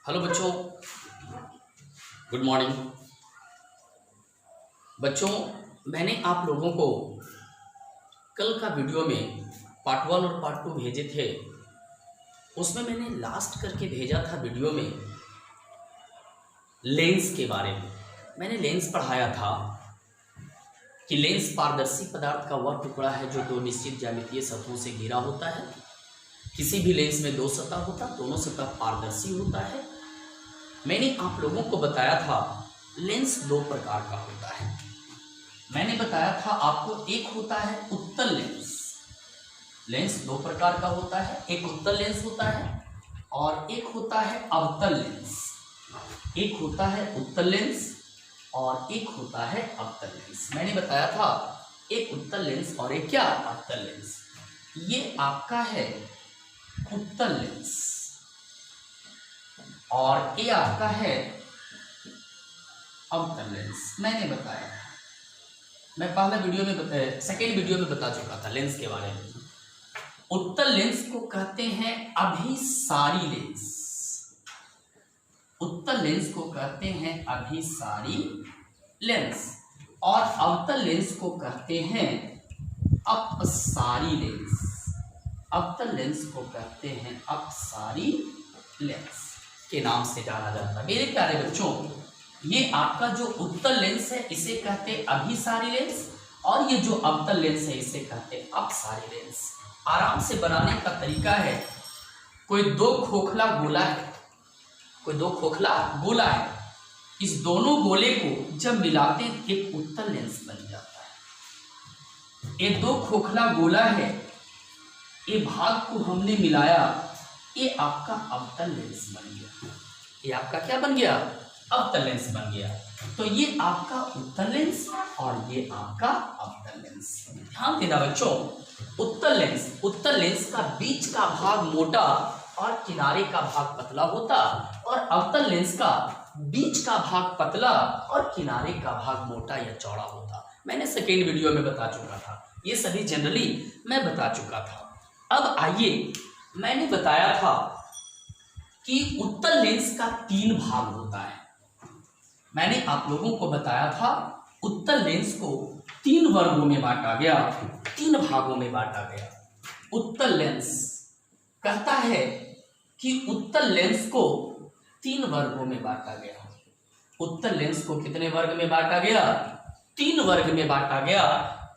Hello बच्चों, good morning. बच्चों, मैंने आप लोगों को कल का वीडियो में पार्ट 1 और पार्ट 2 भेजे थे। उसमें मैंने लास्ट करके भेजा था वीडियो में लेंस के बारे में। मैंने लेंस पढ़ाया था कि लेंस पारदर्शी पदार्थ का वह टुकड़ा है जो दो निश्चित ज्यामितीय सतहों से घिरा होता है। किसी भी लेंस में दो सतह होता, दोनों सतह पारदर्शी होता है। मैंने आप लोगों को बताया था लेंस दो प्रकार का होता है। मैंने बताया था आपको, एक होता है उत्तल लेंस। लेंस दो प्रकार का होता है, एक उत्तल लेंस होता है और एक होता है अवतल लेंस। एक होता है उत्तल लेंस और एक होता है अवतल लेंस। मैंने बताया था एक उत्तल लेंस और एक क्या, अवतल लेंस। ये आपका है उत्तल लेंस और ये आपका है अवतल लेंस। मैंने बताया, मैं पहला वीडियो में बताया, सेकेंड वीडियो में बता चुका था लेंस के बारे में। उत्तल लेंस को कहते हैं अभिसारी लेंस। उत्तल लेंस को कहते हैं अभिसारी लेंस और अवतल लेंस को कहते हैं अपसारी लेंस। अवतल लेंस को कहते हैं अपसारी लेंस के नाम से जाना जाता है। मेरे प्यारे बच्चों, ये आपका जो उत्तल लेंस है इसे कहते हैं अभिसारी लेंस और ये जो अवतल लेंस है इसे कहते हैं अपसारी लेंस। आराम से बनाने का तरीका है, कोई दो खोखला गोला है, कोई दो खोखला गोला है, इस दोनों गोले को जब मिलाते हैं एक उत्तल लेंस बन जाता है। ये दो खोखला गोला है, ये भाग को हमने मिलाया, ये आपका अवतल लेंस बन गया। ये आपका क्या बन गया, अवतल लेंस बन गया। तो ये आपका उत्तल लेंस और ये आपका अवतल लेंस। ध्यान देना बच्चों, उत्तल लेंस का बीच का भाग मोटा और किनारे का भाग पतला होता और अवतल लेंस का बीच का भाग पतला और किनारे का भाग मोटा या चौड़ा होता। मैंने सेकेंड वीडियो में बता चुका था, ये सभी जनरली मैं बता चुका था। अब आइए, मैंने बताया था कि उत्तल लेंस का 3 भाग होता है। मैंने आप लोगों को बताया था उत्तल लेंस को 3 वर्गों में बांटा गया, 3 भागों में बांटा गया। उत्तल लेंस कहता है कि उत्तल लेंस को 3 वर्गों में बांटा गया। उत्तल लेंस को कितने वर्ग में बांटा गया, 3 वर्ग में बांटा गया।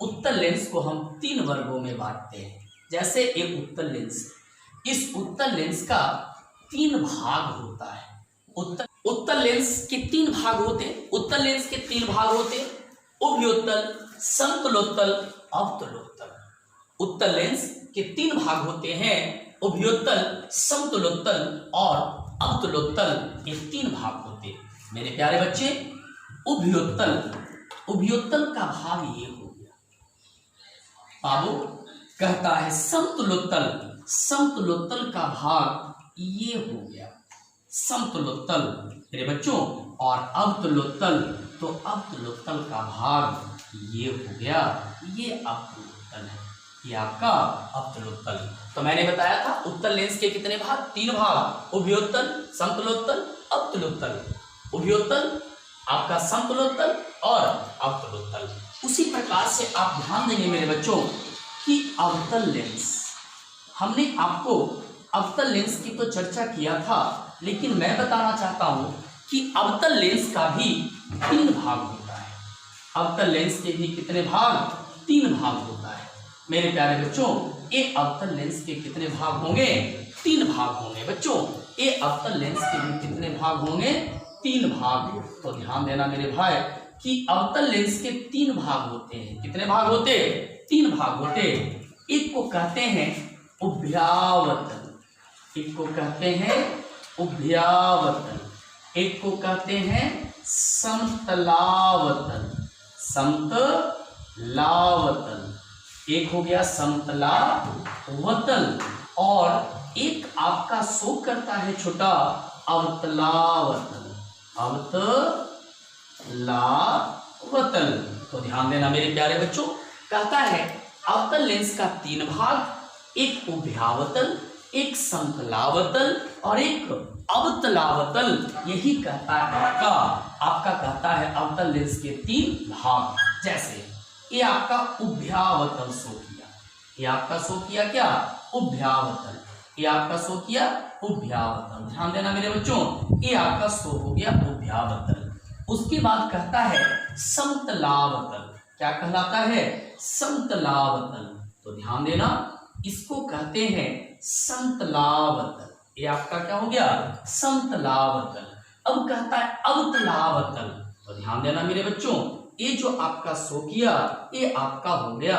उत्तल लेंस को हम 3 वर्गों में बांटते हैं। जैसे एक उत्तल लेंस, इस उत्तल लेंस का 3 भाग होता है। उत्तल लेंस के 3 भाग होते हैं। उत्तल लेंस के 3 भाग होते हैं, उभयोत्तल, समतलोत्तल, अवतलोत्तल। उत्तल लेंस के 3 भाग होते हैं, उभयोत्तल, समतलोत्तल और अवतलोत्तल। ये 3 भाग होते हैं। मेरे प्यारे बच्चे, उभयोत्तल का भाग ये हो गया। बाबू कहता है समतलोत्तल का भाग ये हो गया, समतलोत्तल मेरे बच्चों। और अवतलोत्तल, तो अवतलोत्तल का भाग ये हो गया, ये अवतलोत्तल है, ये आपका अवतलोत्तल। तो मैंने बताया था उत्तल लेंस के कितने भाग, 3 भाग, उभयोत्तल, समतलोत्तल, अवतलोत्तल। उभयोत्तल आपका, समतलोत्तल और अवतलोत्तल। उसी प्रकार से आप ध्यान देंगे मेरे बच्चों कि अवतल लेंस, हमने आपको अवतल लेंस की तो चर्चा किया था, लेकिन मैं बताना चाहता हूं कि अवतल लेंस का भी 3 भाग होता है। अवतल लेंस के भी कितने भाग, 3 भाग होता है। मेरे प्यारे बच्चों, ये अवतल लेंस के कितने भाग होंगे, 3 भाग होंगे। बच्चों, ये अवतल लेंस के भी कितने भाग होंगे, 3 भाग। तो ध्यान देना मेरे भाई कि अवतल लेंस के 3 भाग होते हैं। कितने भाग होते, 3 भाग होते। एक को कहते हैं उभयावतल, एक को कहते हैं उभयावतल, एक को कहते हैं समतलावतल, समतलावतल। एक हो गया समतलावतल और एक आपका शो करता है छोटा अवतलावतल, अवतलावतल। तो ध्यान देना मेरे प्यारे बच्चों, कहता है अवतल लेंस का 3 भाग, एक उभयावतल, एक समतलावतल और एक अवतलावतल। यही कहता है आपका कहता है अवतल लेंस के 3 भाग। जैसे ये आपका उभयावतल शो किया, ये आपका शो किया क्या, उभयावतल, ये आपका शो किया उभयावतल। ध्यान देना मेरे बच्चों, ये आपका शो हो गया उभयावतल। उसके बाद कहता है समतलावतल। क्या कहलाता है, समतलावतल। तो ध्यान देना, इसको कहते हैं समतलावतल। ये आपका क्या हो गया, समतलावतल। अब कहता है अवतलावतल। तो ध्यान देना मेरे बच्चों, ये जो आपका शो किया ये आपका हो गया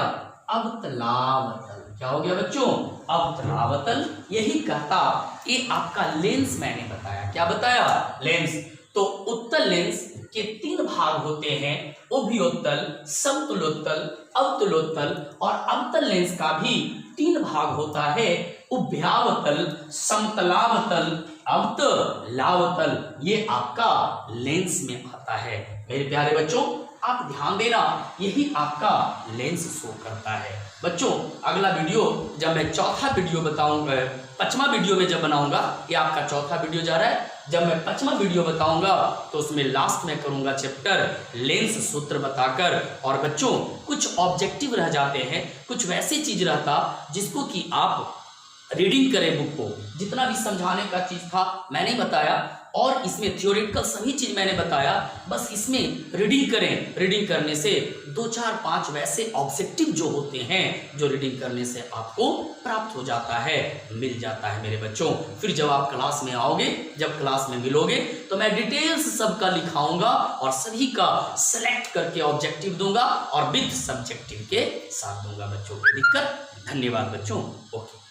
अवतलावतल। क्या हो गया बच्चों, अवतलावतल। यही कहता, ये आपका लेंस मैंने बताया। क्या बताया, लेंस। तो उत्तल लेंस के 3 भाग होते हैं, उभयोत्तल, समतलोत्तल, अवतलोत्तल। और अवतल लेंस का भी 3 भाग होता है, उभयावतल, समतलावतल, अवतलावतल। ये आपका लेंस में आता है। मेरे प्यारे बच्चों आप ध्यान देना, यही आपका लेंस शो करता है। बच्चों अगला वीडियो जब मैं चौथा वीडियो बताऊंगा, 5वां वीडियो में जब बनाऊंगा, ये आपका चौथा वीडियो जा रहा है, जब मैं 5वां वीडियो बताऊंगा तो उसमें लास्ट में करूंगा चैप्टर लेंस सूत्र बताकर। और बच्चों कुछ ऑब्जेक्टिव रह जाते हैं, कुछ वैसी चीज रहता जिसको कि आप रीडिंग करें बुक को। जितना भी समझाने का चीज था मैंने बताया, और इसमें थियोरेटिकल सभी चीज मैंने बताया, बस इसमें रीडिंग करें। रीडिंग करने से 2, 4, 5 वैसे ऑब्जेक्टिव जो होते हैं जो रीडिंग करने से आपको प्राप्त हो जाता है, मिल जाता है मेरे बच्चों। फिर जब आप क्लास में आओगे, जब क्लास में मिलोगे तो मैं डिटेल्स सबका लिखाऊंगा और सभी का सेलेक्ट करके ऑब्जेक्टिव दूंगा और विद सब्जेक्टिव के साथ दूंगा बच्चों। कोई दिक्कत? धन्यवाद बच्चों। ओके।